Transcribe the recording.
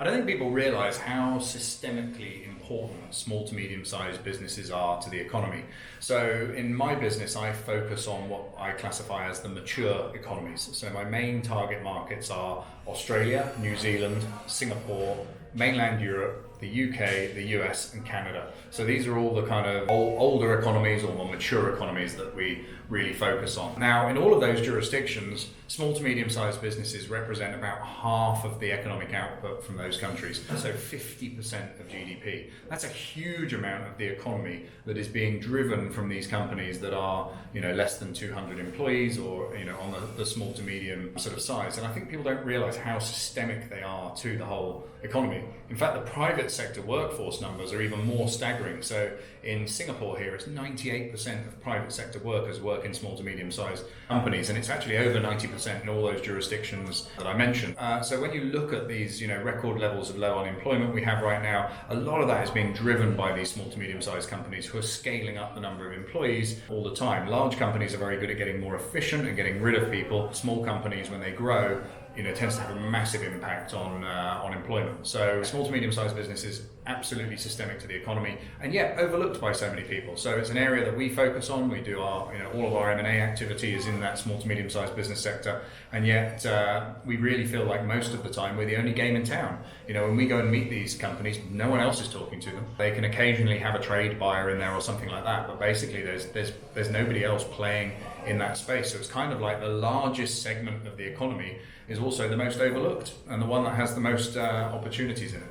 I don't think people realize how systemically important small to medium-sized businesses are to the economy. So in my business, I focus on what I classify as the mature economies. So my main target markets are Australia, New Zealand, Singapore, mainland Europe, the UK, the US, and Canada. So these are all the kind of older economies or more mature economies that we really focus on. Now, in all of those jurisdictions, small to medium-sized businesses represent about half of the economic output from those countries. So 50% of GDP. That's a huge amount of the economy that is being driven from these companies that are, less than 200 employees or, on the small to medium sort of size. And I think people don't realize how systemic they are to the whole economy. In fact, the private sector workforce numbers are even more staggering. So in Singapore here, it's 98% of private sector workers work in small to medium-sized companies, and it's actually over 90% in all those jurisdictions that I mentioned. So when you look at these, record levels of low unemployment we have right now, a lot of that is being driven by these small to medium-sized companies who are scaling up the number of employees all the time. Large companies are very good at getting more efficient and getting rid of people. Small companies, when they grow, tends to have a massive impact on employment. So small to medium-sized businesses, absolutely systemic to the economy, and yet overlooked by so many people. So it's an area that we focus on. We do our, all of our M&A activity is in that small to medium-sized business sector, and yet we really feel like most of the time we're the only game in town. When we go and meet these companies, no one else is talking to them. They can occasionally have a trade buyer in there or something like that, but basically there's nobody else playing in that space. So it's kind of like the largest segment of the economy is also the most overlooked and the one that has the most opportunities in it.